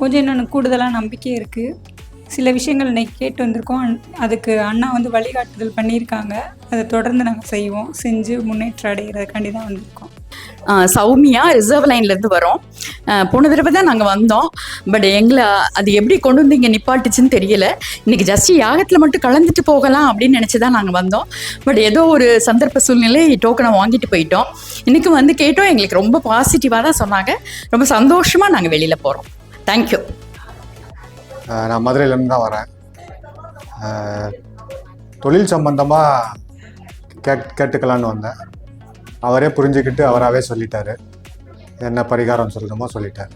கொஞ்சம் இன்னொன்று கூடுதலாக நம்பிக்கை இருக்குது. சில விஷயங்கள் இன்றைக்கி கேட்டு வந்திருக்கோம். அதுக்கு அண்ணா வந்து வழிகாட்டுதல் பண்ணியிருக்காங்க. அதை தொடர்ந்து நாங்கள் செய்வோம். செஞ்சு முன்னேற்றம் அடைகிறதுக்காண்டி தான் வந்திருக்கோம். சௌமியா ரிசர்வ் லைன்லேருந்து வரோம். போன தடவை தான் நாங்கள் வந்தோம். பட் எங்களை அது எப்படி கொண்டு வந்து இங்கே நிப்பாட்டுச்சுன்னு தெரியல. இன்றைக்கி ஜஸ்ட் யாகத்தில் மட்டும் கலந்துட்டு போகலாம் அப்படின்னு நினச்சி தான் நாங்கள் வந்தோம். பட் ஏதோ ஒரு சந்தர்ப்ப சூழ்நிலை டோக்கனை வாங்கிட்டு போயிட்டோம். இன்றைக்கி வந்து கேட்டோம், எங்களுக்கு ரொம்ப பாசிட்டிவாக தான் சொன்னாங்க. ரொம்ப சந்தோஷமாக நாங்கள் வெளியில் போகிறோம். தேங்க்யூ. நான் மதுரையிலேருந்து தான் வரேன். தொழில் சம்பந்தமாக கேட்டுக்கலான்னு வந்தேன். அவரே புரிஞ்சுக்கிட்டு அவராகவே சொல்லிட்டாரு. என்ன பரிகாரம் சொல்லணுமோ சொல்லிட்டார்.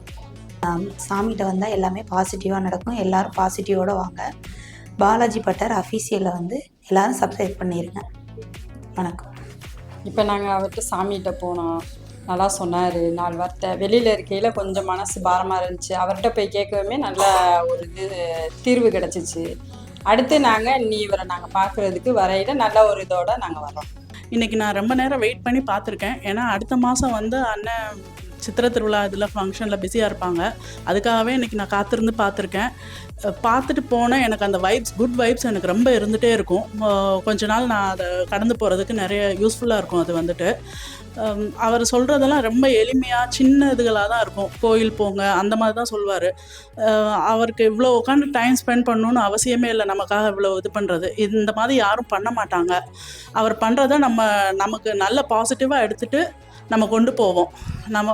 சாமிகிட்ட வந்தால் எல்லாமே பாசிட்டிவாக நடக்கும். எல்லோரும் பாசிட்டிவோடு வாங்க. பாலாஜி பட்டர் அஃபீஷியலில் வந்து எல்லோரும் சப்ஸ்கிரைப் பண்ணிடுங்க. வணக்கம். இப்போ நாங்கள் அவர்கிட்ட சாமிகிட்ட போனோம். நல்லா சொன்னார். 4 வார்த்தை வெளியில் இருக்கையில் கொஞ்சம் மனசு பாரமாக இருந்துச்சு. அவர்கிட்ட போய் கேட்கவுமே நல்ல ஒரு தீர்வு கிடச்சிச்சு. அடுத்து நாங்கள் இவரை நாங்கள் பார்க்குறதுக்கு வரையில் நல்ல ஒரு இதோடு நாங்கள் வரோம். இன்றைக்கி நான் ரொம்ப நேரம் வெயிட் பண்ணி பார்த்துருக்கேன். ஏன்னா அடுத்த மாதம் வந்து அண்ணன் சித்திரை திருவிழா இதில் ஃபங்க்ஷனில் பிஸியாக இருப்பாங்க. அதுக்காகவே இன்றைக்கி நான் காத்திருந்து பார்த்துருக்கேன். பார்த்துட்டு போனேன். எனக்கு அந்த குட் வைப்ஸ் எனக்கு ரொம்ப இருந்துகிட்டே இருக்கும். கொஞ்ச நாள் நான் அதை கடந்து போகிறதுக்கு நிறைய யூஸ்ஃபுல்லாக இருக்கும். அது வந்துட்டு அவர் சொல்கிறதெல்லாம் ரொம்ப எளிமையாக சின்ன இதுகளாக தான் இருக்கும். கோயில் போங்க அந்த மாதிரி தான் சொல்வார். அவருக்கு இவ்வளோ உட்காந்து டைம் ஸ்பெண்ட் பண்ணணுன்னு அவசியமே இல்லை. நமக்காக இவ்வளோ இது பண்ணுறது இந்த மாதிரி யாரும் பண்ண மாட்டாங்க. அவர் பண்ணுறத நமக்கு நல்ல பாசிட்டிவாக எடுத்துகிட்டு நம்ம கொண்டு போவோம். நம்ம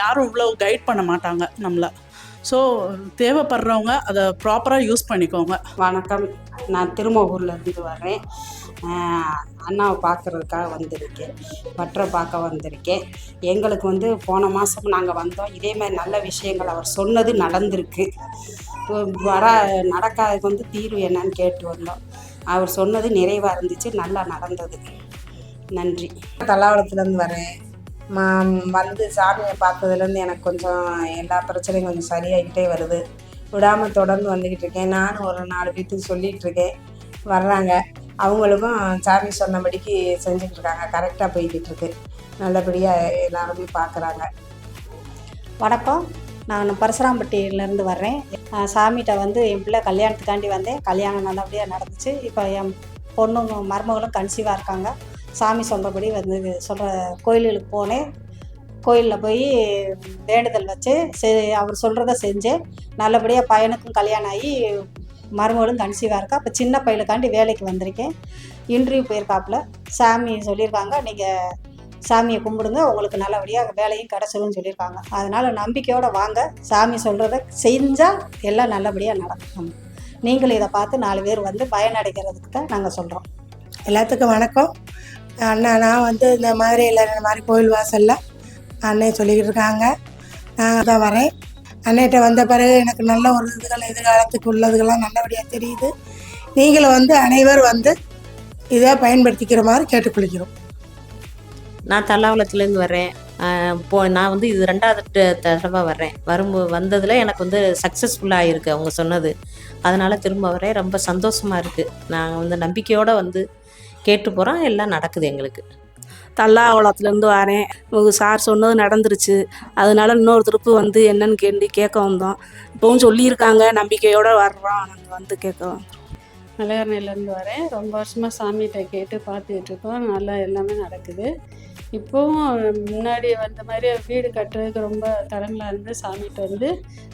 யாரும் இவ்வளோ கைட் பண்ண மாட்டாங்க நம்மளை. ஸோ தேவைப்படுறவங்க அதை ப்ராப்பராக யூஸ் பண்ணிக்கோங்க. வணக்கம். நான் திருமகூர்லேருந்து வரேன். அண்ணாவை பார்க்குறதுக்காக வந்திருக்கேன். பட்டரை பார்க்க வந்திருக்கேன். எங்களுக்கு வந்து போன மாதம் நாங்கள் வந்தோம். இதே மாதிரி நல்ல விஷயங்கள் அவர் சொன்னது நடந்திருக்கு. நடக்காததுக்கு வந்து தீர்வு என்னன்னு கேட்டு வந்தோம். அவர் சொன்னது நிறைவாக இருந்துச்சு. நல்லா நடந்தது. நன்றி. தல்லாவளத்துலேருந்து வரேன். வந்து சாமியை பார்த்ததுலேருந்து எனக்கு கொஞ்சம் எல்லா பிரச்சனையும் கொஞ்சம் சரியாகிக்கிட்டே வருது. விடாமல் தொடர்ந்து வந்துக்கிட்டு இருக்கேன். நானும் ஒரு 4 பேர்த்துக்கு சொல்லிகிட்ருக்கேன். வர்றாங்க. அவங்களுக்கும் சாமி சொன்னபடிக்கு செஞ்சுக்கிட்டு இருக்காங்க. கரெக்டாக போய்கிட்டு இருக்கு. நல்லபடியாக எல்லாருமே பார்க்குறாங்க. வணக்கம். நான் பரசுராம்பட்டியிலேருந்து வர்றேன். சாமிகிட்ட வந்து என் பிள்ளை கல்யாணத்துக்காண்டி வந்தேன். கல்யாணம் நல்லபடியாக நடந்துச்சு. இப்போ என் பொண்ணும் மருமகளும் கன்சீவாக இருக்காங்க. சாமி சொல்கிறபடி வந்து கோயிலுக்கு போனேன். கோயிலில் போய் வேண்டுதல் வச்சு அவர் சொல்கிறத செஞ்சேன். நல்லபடியாக பையனுக்கும் கல்யாணம் ஆகி மருமகளும் கன்சீவாக இருக்கா. இப்போ சின்ன பையனுக்காண்டி வேலைக்கு வந்திருக்கேன். இன்டர்வியூ போயிருக்காப்புல. சாமி சொல்லியிருக்காங்க, நீங்கள் சாமியை கும்பிடுங்க, உங்களுக்கு நல்லபடியாக வேலையும் கிடச்சிரும்னு சொல்லியிருக்காங்க. அதனால் நம்பிக்கையோடு வாங்க. சாமி சொல்கிறத செஞ்சால் எல்லாம் நல்லபடியாக நடக்கும். நீங்களும் இதை பார்த்து 4 பேர் வந்து பயனடைகிறதுக்கு தான் நாங்கள் சொல்கிறோம். எல்லாத்துக்கும் வணக்கம். அண்ணா நான் வந்து இந்த மதுரையில் இந்த மாதிரி கோயில் வாசலில் அண்ணே சொல்லிக்கிட்டு இருக்காங்க. நான் தான் வரேன். அன்னைகிட்ட வந்த பிறகு எனக்கு நல்ல ஒரு எதிர்காலத்துக்கு உள்ளதுகள்லாம் நல்லபடியாக தெரியுது. நீங்களும் வந்து அனைவரும் வந்து இதை பயன்படுத்திக்கிற மாதிரி கேட்டுக்கொள்கிறோம். நான் தல்லாவளத்துலேருந்து வரேன். நான் வந்து இது 2வது தடவை வர்றேன். வந்ததில் எனக்கு வந்து சக்ஸஸ்ஃபுல்லாக இருக்குது அவங்க சொன்னது. அதனால் திரும்ப வரேன். ரொம்ப சந்தோஷமாக இருக்குது. நாங்கள் வந்து நம்பிக்கையோடு வந்து கேட்டு போகிறோம். எல்லாம் நடக்குது எங்களுக்கு. தல்லாவளத்துலேருந்து வரேன். சார் சொன்னது நடந்துருச்சு. அதனால இன்னொரு திருப்பு வந்து என்னன்னு கேட்க வந்தோம். இப்போவும் சொல்லியிருக்காங்க. நம்பிக்கையோடு வர்றோம். நாங்கள் வந்து கேட்க வந்தோம். மலையாரணையிலேருந்து வரேன். ரொம்ப வருஷமாக சாமிகிட்ட கேட்டு பார்த்துக்கிட்டு இருக்கோம். நல்லா எல்லாமே நடக்குது. இப்போவும் முன்னாடி வந்த மாதிரி வீடு கட்டுறதுக்கு ரொம்ப தடங்களாக இருந்து சாமிகிட்ட வந்து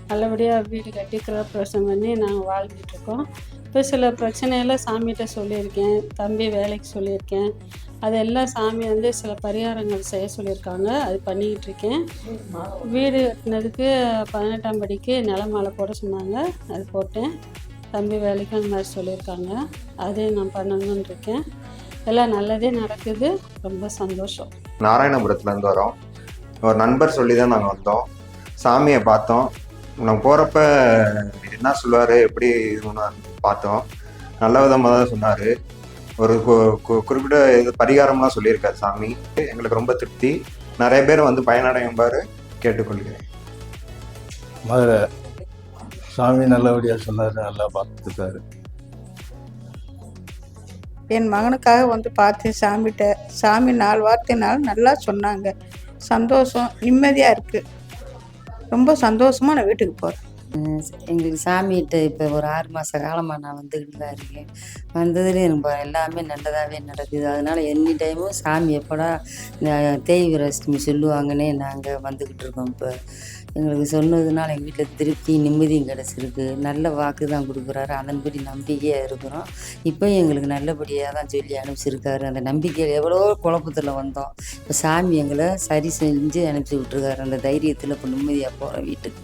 நல்லபடியாக வீடு கட்டி கிரகப்பிரவேசம் பண்ணி நாங்கள் வாழ்ந்துட்டுருக்கோம். இப்போ சில பிரச்சனையெல்லாம் சாமிகிட்ட சொல்லியிருக்கேன். தம்பி வேலைக்கு சொல்லியிருக்கேன். அதெல்லாம் சாமி வந்து சில பரிகாரங்கள் செய்ய சொல்லியிருக்காங்க. அது பண்ணிக்கிட்டு இருக்கேன். வீடு கட்டினதுக்கு 18ஆம் படிக்கு நிலமாலை போட சொன்னாங்க. அது போட்டேன். தம்பி வேலைக்கு அந்த மாதிரி சொல்லியிருக்காங்க. அதே நான் பண்ணணுன்னு இருக்கேன். எல்லாம் நல்லதே நடக்குது. ரொம்ப சந்தோஷம். நாராயணபுரத்துலேருந்து வரோம். ஒரு நண்பர் சொல்லி தான் நாங்கள் வந்தோம். சாமியை பார்த்தோம். நாங்கள் போகிறப்ப என்ன சொல்லுவார், எப்படி இதுன்னு பார்த்தோம். நல்ல விதமாக தான் சொன்னார். ஒரு குறிப்பிட்ட இது பரிகாரம்லாம் சொல்லியிருக்காரு சாமி. எங்களுக்கு ரொம்ப திருப்தி. நிறைய பேர் வந்து பயனடையும்பாரு கேட்டுக்கொள்கிறேன். மதுரை சாமி நல்லபடியாக சொன்னார். நல்லா பார்த்துருக்காரு. என் மகனுக்காக வந்து பார்த்தேன் சாமிகிட்ட. சாமி 4 வார்த்தைனாலும் நல்லா சொன்னாங்க. சந்தோஷம், நிம்மதியாக இருக்குது. ரொம்ப சந்தோஷமாக நான் வீட்டுக்கு போகிறேன். எங்களுக்கு சாமிகிட்ட இப்போ ஒரு 6 மாத காலமாக நான் வந்துக்கிட்டு தான் இருக்கேன். வந்ததுலேயும் எனக்கு எல்லாமே நல்லதாகவே நடக்குது. அதனால் எனி டைமும் சாமி எப்படா தேய்பிறை அஷ்டமி சொல்லுவாங்கன்னே நாங்கள் வந்துக்கிட்டு இருக்கோம். இப்போ எங்களுக்கு சொன்னதுனால எங்கள் வீட்டில் திருப்தி நிம்மதியும் கிடச்சிருக்கு. நல்ல வாக்கு தான் கொடுக்குறாரு. அதன்படி நம்பிக்கையாக இருக்கிறோம். இப்போயும் எங்களுக்கு நல்லபடியாக தான் சொல்லி அனுப்பிச்சிருக்காரு. அந்த நம்பிக்கையில் எவ்வளோ குழப்பத்தில் வந்தோம். இப்போ சாமி எங்களை சரி செஞ்சு அனுப்பிச்சி விட்ருக்காரு. அந்த தைரியத்தில் இப்போ நிம்மதியாக போகிறோம் வீட்டுக்கு.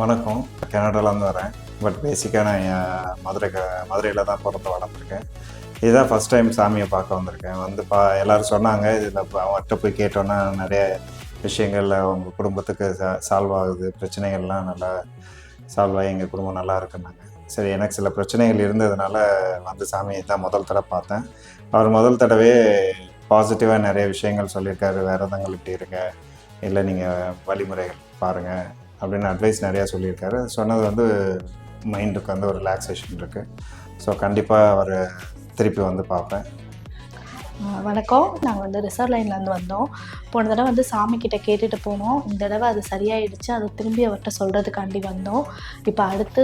வணக்கம். கனடாலேருந்து வரேன். பட் பேசிக்காக நான் மதுரையில் தான் பிறந்து வளர்ந்துருக்கேன். இதுதான் ஃபஸ்ட் டைம் சாமியை பார்க்க வந்திருக்கேன். வந்து எல்லோரும் சொன்னாங்க இதில் அவர்கிட்ட போய் கேட்டோன்னா நிறைய விஷயங்கள் அவங்க குடும்பத்துக்கு சால்வ் ஆகுது, பிரச்சனைகள்லாம் நல்லா சால்வ் ஆகி எங்கள் குடும்பம் நல்லா இருக்குன்னாங்க. சரி, எனக்கு சில பிரச்சனைகள் இருந்ததுனால வந்து சாமியை தான் முதல் தடவை பார்த்தேன். அவர் முதல் தடவையே பாசிட்டிவாக நிறைய விஷயங்கள் சொல்லியிருக்காரு. விரதங்கள் இப்படி இருங்க, இல்லை நீங்கள் வழிமுறைகள் பாருங்கள் அப்படின்னு அட்வைஸ் நிறையா சொல்லியிருக்காரு. சொன்னது வந்து மைண்டுக்கு வந்து ஒரு ரிலாக்ஸேஷன் இருக்குது. ஸோ கண்டிப்பாக அவர் திருப்பி வந்து பார்ப்பேன். வணக்கம். நாங்கள் வந்து ரிசர்வ் லைன்லேருந்து வந்தோம். போன தடவை வந்து சாமிக்கிட்ட கேட்டுட்டு போனோம். இந்த தடவை அது சரியாயிடுச்சு. அதை திரும்பி அவர்கிட்ட சொல்கிறதுக்காண்டி வந்தோம். இப்போ அடுத்து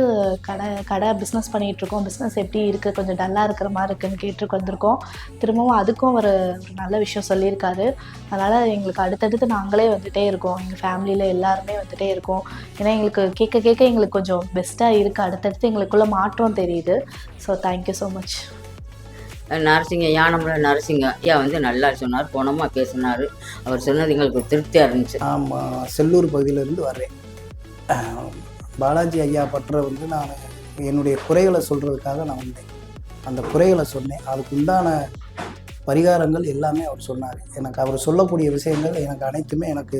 கடை பிஸ்னஸ் பண்ணிகிட்ருக்கோம். பிஸ்னஸ் எப்படி இருக்குது, கொஞ்சம் டல்லாக இருக்கிற மாதிரி இருக்குதுன்னு கேட்டுருக்கு வந்திருக்கோம். திரும்பவும் அதுக்கும் ஒரு நல்ல விஷயம் சொல்லியிருக்காரு. அதனால் எங்களுக்கு அடுத்தடுத்து நாங்களே வந்துகிட்டே இருக்கோம். எங்கள் ஃபேமிலியில் எல்லாருமே வந்துகிட்டே இருக்கோம். ஏன்னா எங்களுக்கு கேட்க கேட்க எங்களுக்கு கொஞ்சம் பெஸ்ட்டாக இருக்குது. அடுத்தடுத்து எங்களுக்குள்ள மாற்றம் தெரியுது. So thank you so much. Narasinga யானமுள்ள நரசிங்க ஐயா வந்து நல்லா சொன்னார், போனமாக பேசினார். அவர் சொன்னது எங்களுக்கு திருப்தியாக இருந்துச்சு. ஆமாம், செல்லூர் பகுதியிலேருந்து வர்றேன். பாலாஜி ஐயா பற்ற வந்து நான் என்னுடைய குறைகளை சொல்கிறதுக்காக நான் வந்தேன். அந்த குறைகளை சொன்னேன். அதுக்கு உண்டான பரிகாரங்கள் எல்லாமே அவர் சொன்னார். எனக்கு அவர் சொல்லக்கூடிய விஷயங்கள் எனக்கு அனைத்துமே எனக்கு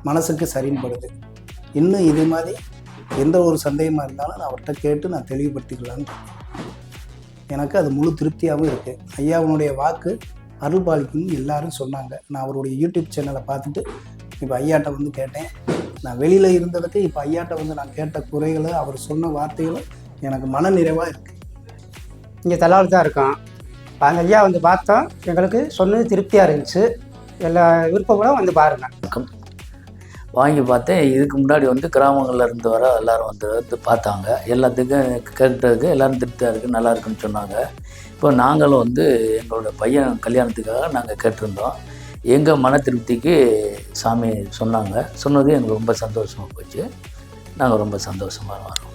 மனசுக்கு சரின்படுது. இன்னும் இது மாதிரி எந்த ஒரு சந்தேகமாக இருந்தாலும் நான் அவர்கிட்ட கேட்டு நான் தெளிவுபடுத்திக்கலான்னு எனக்கு அது முழு திருப்தியாகவும் இருக்குது. ஐயாவுடைய வாக்கு அருள் பாலிக்குன்னு எல்லாரும் சொன்னாங்க. நான் அவருடைய யூடியூப் சேனலை பார்த்துட்டு இப்போ ஐயாட்ட வந்து கேட்டேன். நான் வெளியில் இருந்ததுக்கு இப்போ ஐயாட்ட வந்து நான் கேட்ட குறைகளை அவர் சொன்ன வார்த்தைகளும் எனக்கு மன நிறைவாக இருக்குது. இங்கே தலாவில் தான் இருக்கோம். அந்த ஐயா வந்து பார்த்தோம், எங்களுக்கு சொன்னது திருப்தியாக இருந்துச்சு. எல்லா விருப்பங்களும் வந்து பாருங்கள். வாங்கி பார்த்தேன். இதுக்கு முன்னாடி வந்து கிராமங்களில் இருந்து வர எல்லோரும் வந்து பார்த்தாங்க. எல்லாத்துக்கும் கேட்டதுக்கு எல்லோரும் திருப்தியாக இருக்குது, நல்லா இருக்குன்னு சொன்னாங்க. இப்போ நாங்களும் வந்து எங்களோட பையன் கல்யாணத்துக்காக நாங்கள் கேட்டிருந்தோம். எங்கள் மன திருப்திக்கு சாமி சொன்னாங்க. சொன்னது எங்களுக்கு ரொம்ப சந்தோஷமாக போச்சு. நாங்கள் ரொம்ப சந்தோஷமாக வரோம்.